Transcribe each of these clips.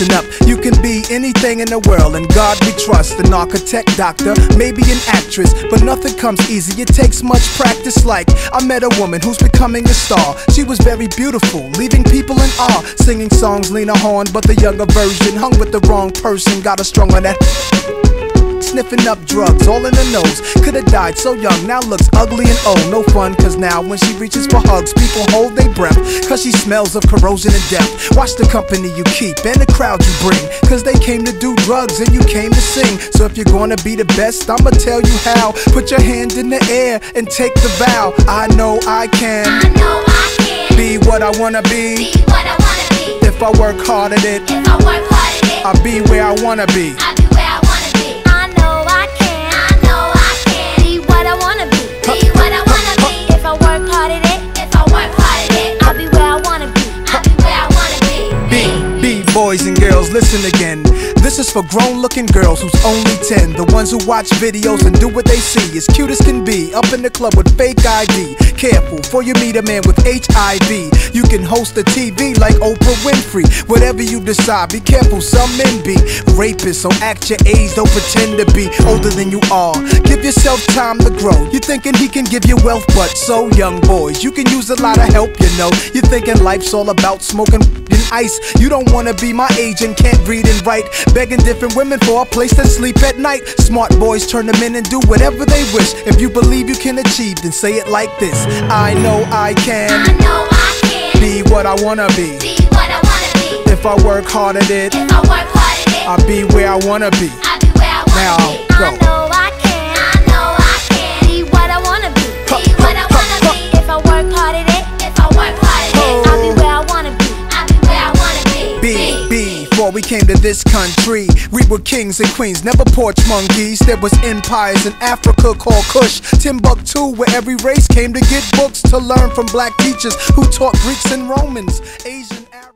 Listen up, you can be anything in the world, and God we trust. An architect, doctor, maybe an actress, but nothing comes easy, it takes much practice. Like, I met a woman who's becoming a star. She was very beautiful, leaving people in awe, singing songs Lena Horne, but the younger version. Hung with the wrong person, got her strung on that. Sniffing up drugs, all in the nose. Could've died so young, now looks ugly and old. No fun, cause now when she reaches for hugs, people hold their breath, cause she smells of corrosion and death. Watch the company you keep and the crowd you bring, cause they came to do drugs and you came to sing. So if you're gonna be the best, I'ma tell you how. Put your hand in the air and take the vow. I know I can, I know I can be what I wanna be, what I wanna be. if I work hard at it, If I work hard at it, I'll be where I wanna be. I'll be where I wanna be. I know I can, I know I can be what I wanna be, what I wanna be. If I work hard at it, if I work hard at it, I'll be where I wanna be, I'll be where I wanna be. Boys and girls, listen again. This is for grown-looking girls who's only 10, the ones who watch videos and do what they see. As cute as can be, up in the club with fake ID. Careful, before you meet a man with HIV. You can host a TV like Oprah Winfrey. Whatever you decide, be careful, some men be rapists, so act your age, don't pretend to be older than you are. Give yourself time to grow. You're thinking he can give you wealth, but so young boys, you can use a lot of help, you know. You're thinking life's all about smoking and ice. You don't wanna be my age and can't read and write, begging different women for a place to sleep at night. Smart boys turn them in and do whatever they wish. If you believe you can achieve, then say it like this: I know I can, I know I can be what I wanna be, what I wanna be. if I work hard at it, If I work hard at it, I'll be where I wanna be. I'll be where I wanna Now, be. go. I know I can, I know I can be what I wanna be, what I wanna be. If I work hard at it, if I work hard at it, I'll be where I wanna be, I'll be where I wanna be. Before we came to this country, we were kings and queens, never porch monkeys. There was empires in Africa called Kush, Timbuktu, where every race came to get books to learn from black teachers who taught Greeks and Romans, Asian, Arab.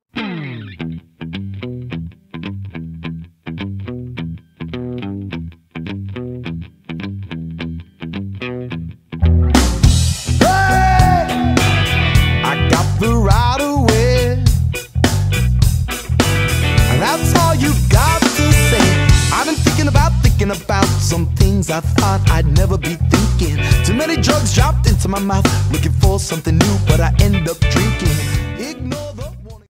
I got the right of way, and that's all you got to say. I've been thinking about some things I thought I'd never be thinking. Too many drugs dropped into my mouth, looking for something new, but I end up drinking.